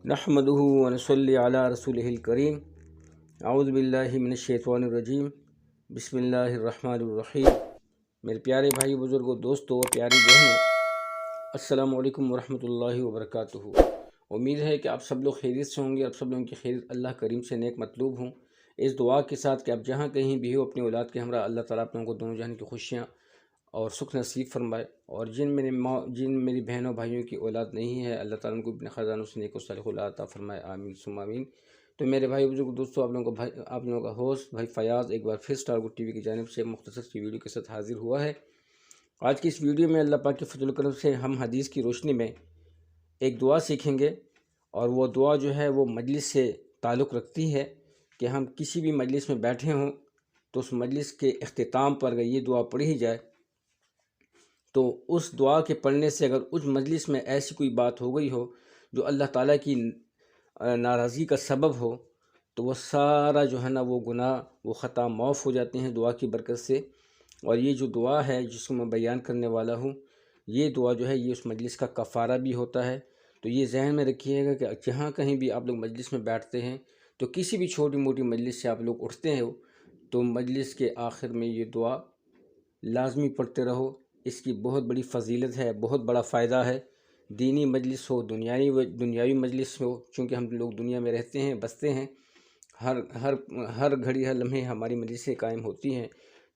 نحمدہ ونصلی علی رسولہ الکریم اعوذ باللہ من الشیطان الرجیم بسم اللہ الرحمن الرحیم۔ میرے پیارے بھائی بزرگوں، دوستوں اور پیاری بہنوں، السلام علیکم ورحمۃ اللہ وبرکاتہ۔ امید ہے کہ آپ سب لوگ خیریت سے ہوں گے، آپ سب لوگوں کی خیریت اللہ کریم سے نیک مطلوب ہوں۔ اس دعا کے ساتھ کہ آپ جہاں کہیں بھی ہو اپنی اولاد کے ہمراہ اللہ تعالیٰ آپ لوگوں کو دونوں جہان کی خوشیاں اور سکھ نصیب فرمائے، اور جن میری بہنوں بھائیوں کی اولاد نہیں ہے اللہ تعالیٰ ان کو اپنے خزانوں سے نیک و صالح اولاد عطا فرمائے، آمین ثم آمین۔ تو میرے بھائی بزرگ دوستوں، آپ لوگوں کا ہوسٹ بھائی فیاض ایک بار پھر اسٹار گڈ ٹی وی کی جانب سے مختصر سی ویڈیو کے ساتھ حاضر ہوا ہے۔ آج کی اس ویڈیو میں اللہ پاک کے فضل و کرم سے ہم حدیث کی روشنی میں ایک دعا سیکھیں گے، اور وہ دعا جو ہے وہ مجلس سے تعلق رکھتی ہے کہ ہم کسی بھی مجلس میں بیٹھے ہوں تو اس مجلس کے اختتام پر اگر یہ دعا پڑھی جائے تو اس دعا کے پڑھنے سے اگر اس مجلس میں ایسی کوئی بات ہو گئی ہو جو اللہ تعالیٰ کی ناراضگی کا سبب ہو تو وہ سارا جو ہے نا وہ گناہ وہ خطا معاف ہو جاتے ہیں دعا کی برکت سے۔ اور یہ جو دعا ہے جس کو میں بیان کرنے والا ہوں، یہ دعا جو ہے یہ اس مجلس کا کفارہ بھی ہوتا ہے۔ تو یہ ذہن میں رکھیے گا کہ جہاں کہیں بھی آپ لوگ مجلس میں بیٹھتے ہیں تو کسی بھی چھوٹی موٹی مجلس سے آپ لوگ اٹھتے ہیں تو مجلس کے آخر میں یہ دعا لازمی پڑھتے رہو۔ اس کی بہت بڑی فضیلت ہے، بہت بڑا فائدہ ہے، دینی مجلس ہو، دنیاوی مجلس ہو، چونکہ ہم لوگ دنیا میں رہتے ہیں، بستے ہیں، ہر گھڑی ہر لمحے ہماری مجلسیں قائم ہوتی ہیں،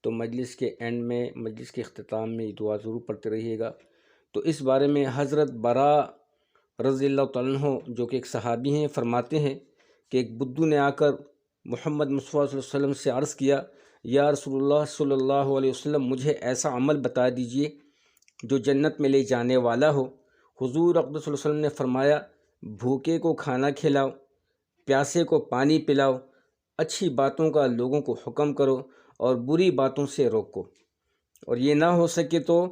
تو مجلس کے اینڈ میں، مجلس کے اختتام میں یہ دعا ضرور پڑھتے رہیے گا۔ تو اس بارے میں حضرت برا رضی اللہ تعالیٰ عنہ جو کہ ایک صحابی ہیں فرماتے ہیں کہ ایک بدو نے آ کر محمد مصطفیٰ صلی اللہ علیہ وسلم سے عرض کیا، یا رسول اللہ صلی اللہ علیہ وسلم، مجھے ایسا عمل بتا دیجئے جو جنت میں لے جانے والا ہو۔ حضور اقدس صلی اللہ علیہ وسلم نے فرمایا، بھوکے کو کھانا کھلاؤ، پیاسے کو پانی پلاؤ، اچھی باتوں کا لوگوں کو حکم کرو اور بری باتوں سے روکو، اور یہ نہ ہو سکے تو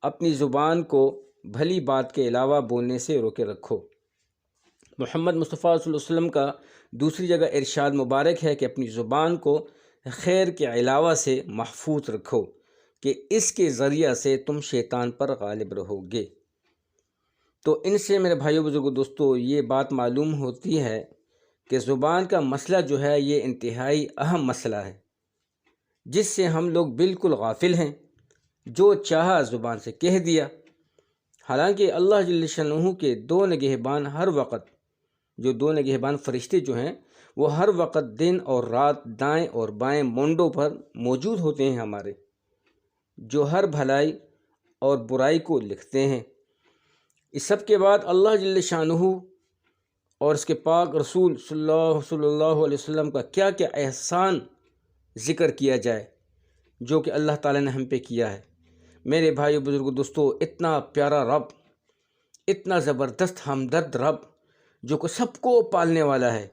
اپنی زبان کو بھلی بات کے علاوہ بولنے سے روکے رکھو۔ محمد مصطفیٰ صلی اللہ علیہ وسلم کا دوسری جگہ ارشاد مبارک ہے کہ اپنی زبان کو خیر کے علاوہ سے محفوظ رکھو کہ اس کے ذریعہ سے تم شیطان پر غالب رہو گے۔ تو ان سے میرے بھائیو بزرگو دوستو یہ بات معلوم ہوتی ہے کہ زبان کا مسئلہ جو ہے یہ انتہائی اہم مسئلہ ہے، جس سے ہم لوگ بالکل غافل ہیں، جو چاہا زبان سے کہہ دیا۔ حالانکہ اللہ جل شانہ کے دو نگہبان ہر وقت، جو دو نگہبان فرشتے جو ہیں وہ ہر وقت دن اور رات دائیں اور بائیں مونڈوں پر موجود ہوتے ہیں ہمارے، جو ہر بھلائی اور برائی کو لکھتے ہیں۔ اس سب کے بعد اللہ جل شانہ اور اس کے پاک رسول صلی اللہ علیہ وسلم کا کیا کیا احسان ذکر کیا جائے جو کہ اللہ تعالیٰ نے ہم پہ کیا ہے۔ میرے بھائی بزرگ دوستو، اتنا پیارا رب، اتنا زبردست ہمدرد رب جو کہ سب کو پالنے والا ہے،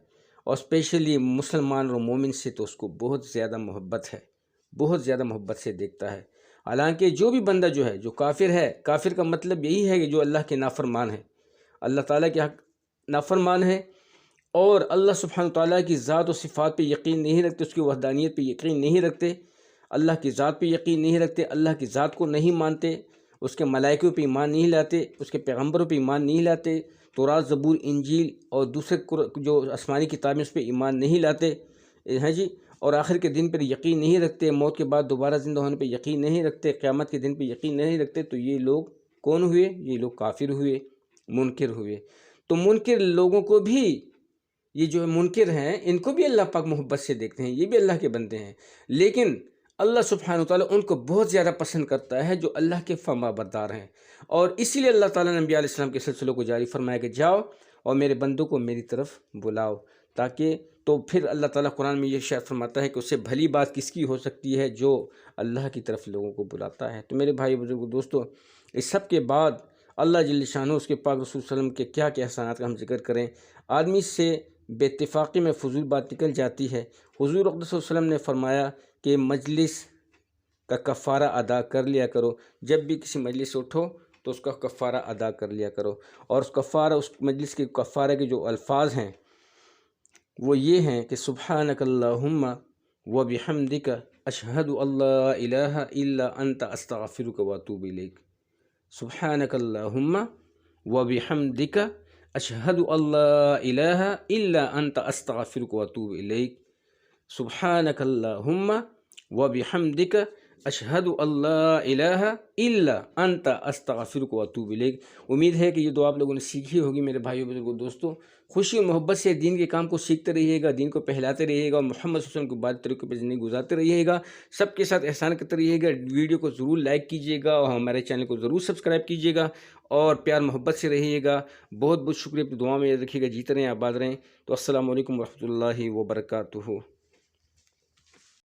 اور اسپیشلی مسلمان اور مومن سے تو اس کو بہت زیادہ محبت ہے، بہت زیادہ محبت سے دیکھتا ہے۔ حالانکہ جو بھی بندہ جو ہے جو کافر ہے، کافر کا مطلب یہی ہے کہ جو اللہ کے نافرمان ہے، اللہ تعالیٰ کے حق نافرمان ہے، اور اللہ سبحانہ تعالیٰ کی ذات و صفات پہ یقین نہیں رکھتے، اس کی وحدانیت پہ یقین نہیں رکھتے، اللہ کی ذات پہ یقین نہیں رکھتے، اللہ کی ذات کو نہیں مانتے، اس کے ملائکوں پہ ایمان نہیں لاتے، اس کے پیغمبروں پہ ایمان نہیں لاتے، تورات زبور انجیل اور دوسرے جو آسمانی کتابیں اس پہ ایمان نہیں لاتے ہیں جی، اور آخر کے دن پر یقین نہیں رکھتے، موت کے بعد دوبارہ زندہ ہونے پہ یقین نہیں رکھتے، قیامت کے دن پہ یقین نہیں رکھتے، تو یہ لوگ کون ہوئے؟ یہ لوگ کافر ہوئے، منکر ہوئے۔ تو منکر لوگوں کو بھی، یہ جو منکر ہیں ان کو بھی اللہ پاک محبت سے دیکھتے ہیں، یہ بھی اللہ کے بندے ہیں، لیکن اللہ سبحانہ وتعالیٰ ان کو بہت زیادہ پسند کرتا ہے جو اللہ کے فرما بردار ہیں، اور اسی لیے اللہ تعالیٰ نے انبیاء علیہ السلام کے سلسلوں کو جاری فرمایا کہ جاؤ اور میرے بندوں کو میری طرف بلاؤ، تاکہ تو پھر اللہ تعالیٰ قرآن میں یہ شاید فرماتا ہے کہ اس سے بھلی بات کس کی ہو سکتی ہے جو اللہ کی طرف لوگوں کو بلاتا ہے۔ تو میرے بھائی بزرگو دوستو، اس سب کے بعد اللہ جل شانہ اس کے پاک رسول صلی اللہ علیہ وسلم کے کیا کیا احسانات کا ہم ذکر کریں۔ آدمی سے بے اتفاقی میں فضول بات نکل جاتی ہے۔ حضور اقدس صلی اللہ علیہ وسلم نے فرمایا کہ مجلس کا کفارہ ادا کر لیا کرو، جب بھی کسی مجلس سے اٹھو تو اس کا کفارہ ادا کر لیا کرو، اور اس مجلس کے کفارہ کے جو الفاظ ہیں وہ یہ ہیں کہ سبحانک اللہم و بحمدک اشہد اللہ الہ الا انت استغفرک و اتوب الیک۔ سبحانک اللہم و بحمدک اشہد اللہ الہ الا انت استغفرک واتوب الیک سبحانک اللہم وبحمدک اشہد اللہ الہ الا انت استغفرک واتوب الیک۔ امید ہے کہ یہ دعا آپ لوگوں نے سیکھی ہوگی میرے بھائیوں بزرگوں دوستوں۔ خوشی اور محبت سے دین کے کام کو سیکھتے رہیے گا، دین کو پھیلاتے رہیے گا، اور محمد صلی اللہ علیہ وسلم کو بعد طریقے پہ زندگی گزارتے رہیے گا۔ سب کے ساتھ احسان کرتے رہیے گا۔ ویڈیو کو ضرور لائک کیجیے گا اور ہمارے چینل کو ضرور سبسکرائب کیجیے گا، اور پیار محبت سے رہیے گا۔ بہت بہت شکریہ، اپنی دعا میں یاد رکھیے گا، جیتے رہیں، آباد رہیں۔ تو السلام علیکم ورحمۃ اللہ وبرکاتہ۔